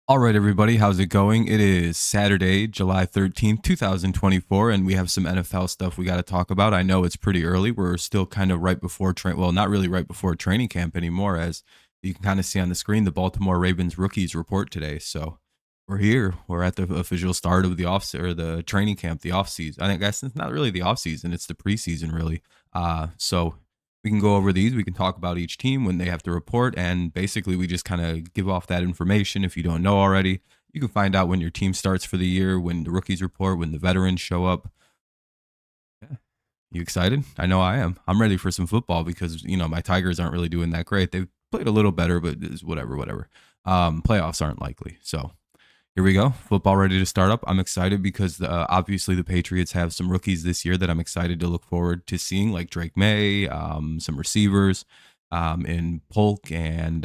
All right, everybody, how's it going? It is Saturday, July 13th, 2024, and we have some NFL stuff we got to talk about. I know it's pretty early. We're still kind of right before well, not really right before training camp anymore, as you can kind of see on the screen, the Baltimore Ravens rookies report today. So we're here. We're at the official start of the or the training camp, the off season. I guess it's not really the off season; it's the preseason, really. So we can go over these. We can talk about each team when they have to report. And basically, we just kind of give off that information. If you don't know already, you can find out when your team starts for the year, when the rookies report, when the veterans show up. Yeah. You excited? I know I am. I'm ready for some football because, my Tigers aren't really doing that great. They've played a little better, but it's whatever. Playoffs aren't likely. So here we go. Football ready to start up. I'm excited because obviously the Patriots have some rookies this year that I'm excited to look forward to seeing, like Drake May, some receivers, in Polk, and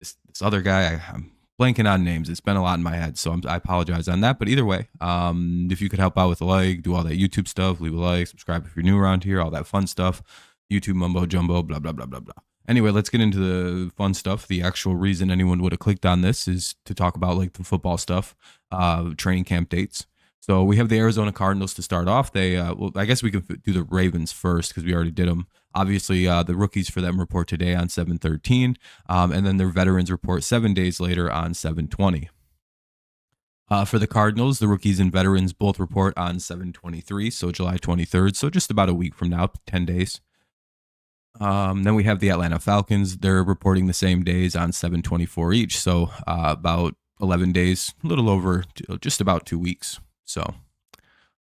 this other guy. I'm blanking on names. It's been a lot in my head, so I apologize on that. But either way, if you could help out with a like, do all that YouTube stuff, leave a like, subscribe if you're new around here, all that fun stuff. YouTube mumbo jumbo, blah blah blah blah blah. Anyway, let's get into the fun stuff. The actual reason anyone would have clicked on this is to talk about like the football stuff, training camp dates. So we have the Arizona Cardinals to start off. Well, I guess we could do the Ravens first because we already did them. Obviously, the rookies for them report today on 7/13, and then their veterans report 7 days later on 7/20. For the Cardinals, the rookies and veterans both report on 7/23, so July 23rd, so just about a week from now, 10 days. Then we have the Atlanta Falcons. They're reporting the same days on 7/24 each, so about 11 days, a little over, just about 2 weeks. So,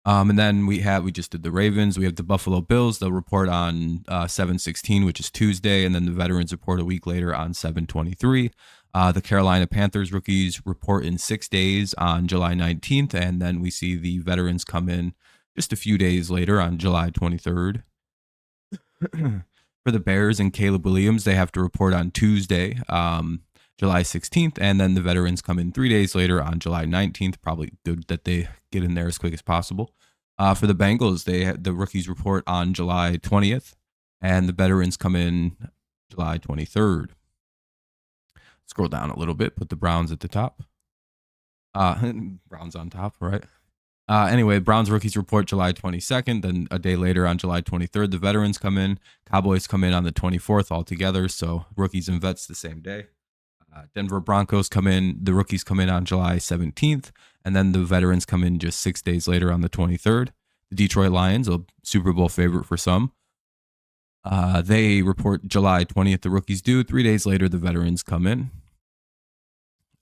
and then we just did the Ravens. We have the Buffalo Bills. They'll report on 7/16, which is Tuesday, and then the veterans report a week later on 7/23. The Carolina Panthers rookies report in 6 days on July 19th, and then we see the veterans come in just a few days later on July 23rd. For the Bears and Caleb Williams, they have to report on Tuesday, July 16th, and then the veterans come in 3 days later on July 19th. Probably good that they get in there as quick as possible. For the Bengals, the rookies report on July 20th, and the veterans come in July 23rd. Scroll down a little bit, put the Browns at the top. Browns on top, right? Anyway, Browns rookies report July 22nd. Then a day later on July 23rd, the veterans come in. Cowboys come in on the 24th altogether. So rookies and vets the same day. Denver Broncos come in. The rookies come in on July 17th. And then the veterans come in just 6 days later on the 23rd. The Detroit Lions, a Super Bowl favorite for some. They report July 20th, the rookies do. 3 days later, the veterans come in.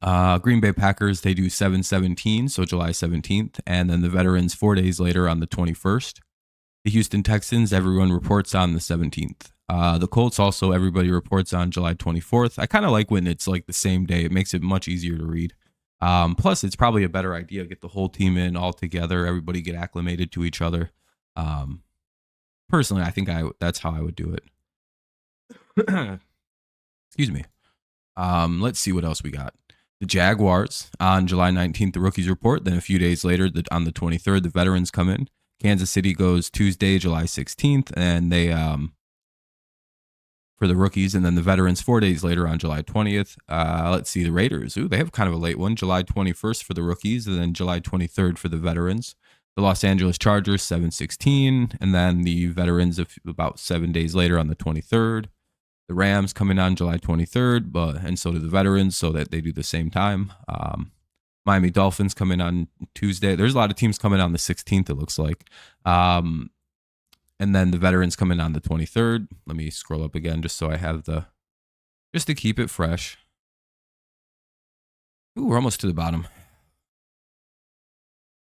Green Bay Packers, they do 7/17, so July 17th, and then the veterans 4 days later on the 21st. The Houston Texans, everyone reports on the 17th. The Colts also, everybody reports on July 24th. I kind of like when it's like the same day. It makes it much easier to read. Plus, it's probably a better idea. Get the whole team in all together. Everybody get acclimated to each other. Personally, I think that's how I would do it. Excuse me. Let's see what else we got. The Jaguars on July 19th, the rookies report. Then a few days later, on the 23rd, the veterans come in. Kansas City goes Tuesday, July 16th, and they for the rookies, and then the veterans 4 days later on July 20th. Let's see, the Raiders. Ooh, they have kind of a late one. July 21st for the rookies, and then July 23rd for the veterans. The Los Angeles Chargers 7/16, and then the veterans about 7 days later on the 23rd. The Rams come in on July 23rd, and so do the veterans, so that they do the same time. Miami Dolphins come in on Tuesday. There's a lot of teams coming on the 16th, it looks like. And then the veterans come in on the 23rd. Let me scroll up again just so I have just to keep it fresh. Ooh, we're almost to the bottom.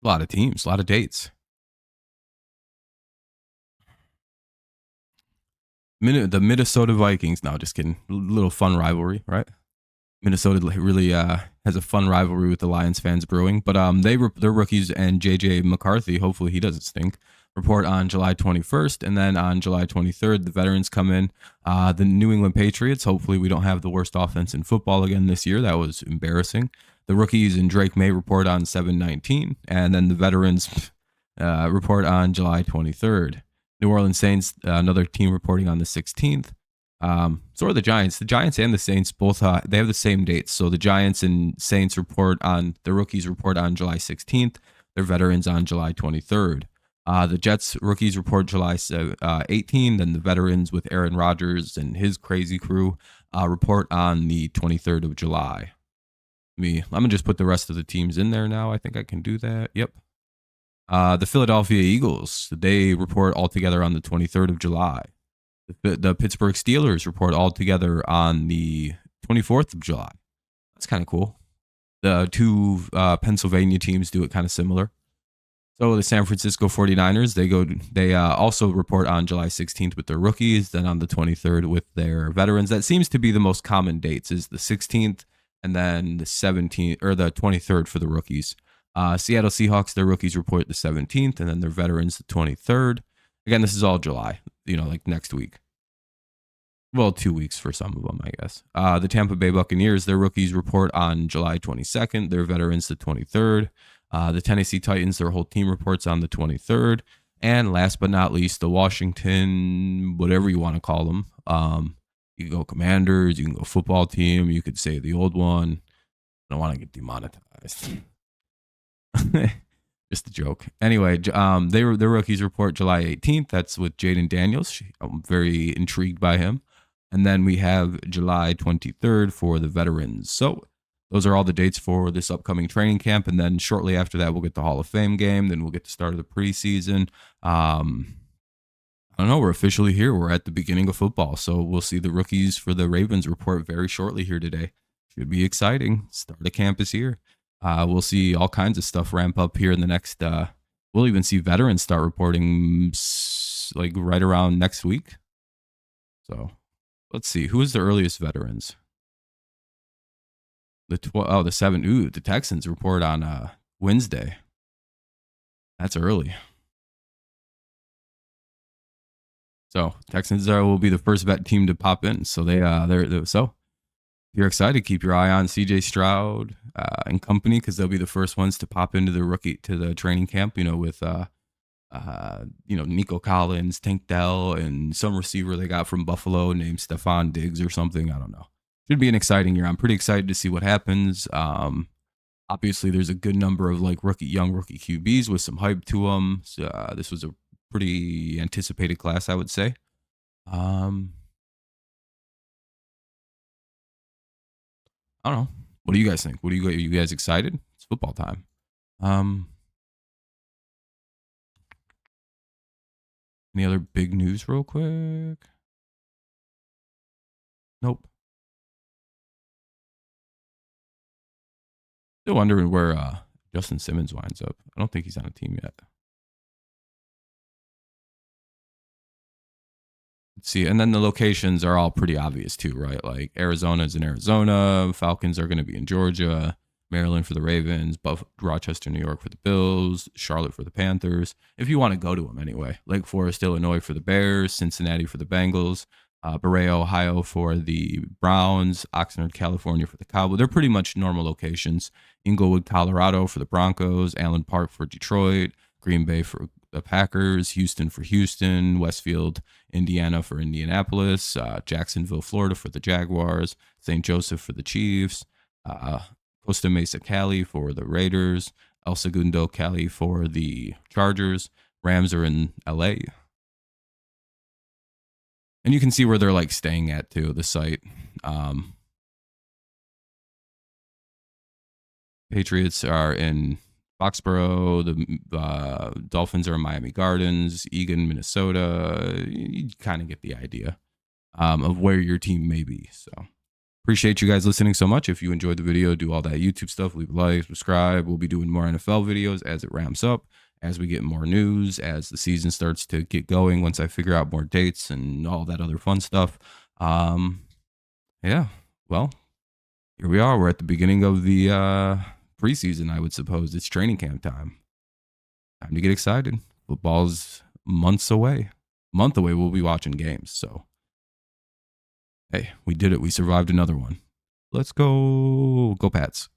A lot of teams, a lot of dates. The Minnesota Vikings. No, just kidding. Little fun rivalry, right? Minnesota really has a fun rivalry with the Lions fans brewing, but their rookies and JJ McCarthy. Hopefully he doesn't stink. Report on July 21st, and then on July 23rd, the veterans come in. The New England Patriots. Hopefully we don't have the worst offense in football again this year. That was embarrassing. The rookies and Drake May report on 7/19, and then the veterans report on July 23rd. New Orleans Saints, another team reporting on the 16th. So are the Giants. The Giants and the Saints both they have the same dates. So the Giants and Saints report on the rookies report on July 16th. Their veterans on July 23rd. The Jets rookies report July 18th, then the veterans with Aaron Rodgers and his crazy crew report on the 23rd of July. I'm gonna just put the rest of the teams in there now. I think I can do that. Yep. The Philadelphia Eagles, they report all together on the 23rd of July. The Pittsburgh Steelers report all together on the 24th of July. That's kind of cool. The two Pennsylvania teams do it kind of similar. So the San Francisco 49ers, they also report on July 16th with their rookies, then on the 23rd with their veterans. That seems to be the most common dates, is the 16th and then the 17th or the 23rd for the rookies. Seattle Seahawks, their rookies report the 17th and then their veterans the 23rd. Again, this is all July, like next week. Well, 2 weeks for some of them, I guess. The Tampa Bay Buccaneers, their rookies report on July 22nd, their veterans the 23rd. The Tennessee Titans, their whole team reports on the 23rd. And last but not least, the Washington, whatever you want to call them. You can go Commanders, you can go football team, you could say the old one. I don't want to get demonetized. Just a joke. Anyway, their rookies report July 18th. That's with Jaden Daniels. I'm very intrigued by him. And then we have July 23rd for the veterans. So those are all the dates for this upcoming training camp. And then shortly after that, we'll get the Hall of Fame game. Then we'll get the start of the preseason. I don't know. We're officially here. We're at the beginning of football. So we'll see the rookies for the Ravens report very shortly here today. Should be exciting. Start of camp is here. We'll see all kinds of stuff ramp up here in the next. We'll even see veterans start reporting like right around next week. So let's see. Who is the earliest veterans? The 7. Ooh, the Texans report on Wednesday. That's early. So Texans will be the first vet team to pop in. So they're so. If you're excited, keep your eye on CJ Stroud and company, because they'll be the first ones to pop into the training camp. With Nico Collins, Tank Dell, and some receiver they got from Buffalo named Stephon Diggs or something. I don't know. Should be an exciting year. I'm pretty excited to see what happens. Obviously, there's a good number of young rookie QBs with some hype to them. So, this was a pretty anticipated class, I would say. I don't know. What do you guys think? Are you guys excited? It's football time. Any other big news real quick? Nope. Still wondering where Justin Simmons winds up. I don't think he's on a team yet. Let's see. And then the locations are all pretty obvious too, right? Like Arizona is in Arizona. Falcons are going to be in Georgia. Maryland for the Ravens. Rochester, New York for the Bills. Charlotte for the Panthers. If you want to go to them anyway. Lake Forest, Illinois for the Bears. Cincinnati for the Bengals. Berea, Ohio for the Browns. Oxnard, California for the Cowboys. They're pretty much normal locations. Inglewood, Colorado for the Broncos. Allen Park for Detroit. Green Bay for the Packers. Houston for Houston. Westfield, Indiana for Indianapolis. Jacksonville, Florida for the Jaguars. St. Joseph for the Chiefs. Costa Mesa, Cali for the Raiders. El Segundo, Cali for the Chargers. Rams are in LA. And you can see where they're like staying at too, the site. Patriots are in Foxborough. The Dolphins are in Miami Gardens, Eagan, Minnesota. You kind of get the idea of where your team may be. So appreciate you guys listening so much. If you enjoyed the video, do all that YouTube stuff. Leave a like, subscribe. We'll be doing more NFL videos as it ramps up, as we get more news, as the season starts to get going, once I figure out more dates and all that other fun stuff. Yeah, well, here we are. We're at the beginning of the preseason, I would suppose. It's training camp time. Time to get excited. Football's months away. A month away, we'll be watching games. So, hey, we did it. We survived another one. Let's go. Go Pats.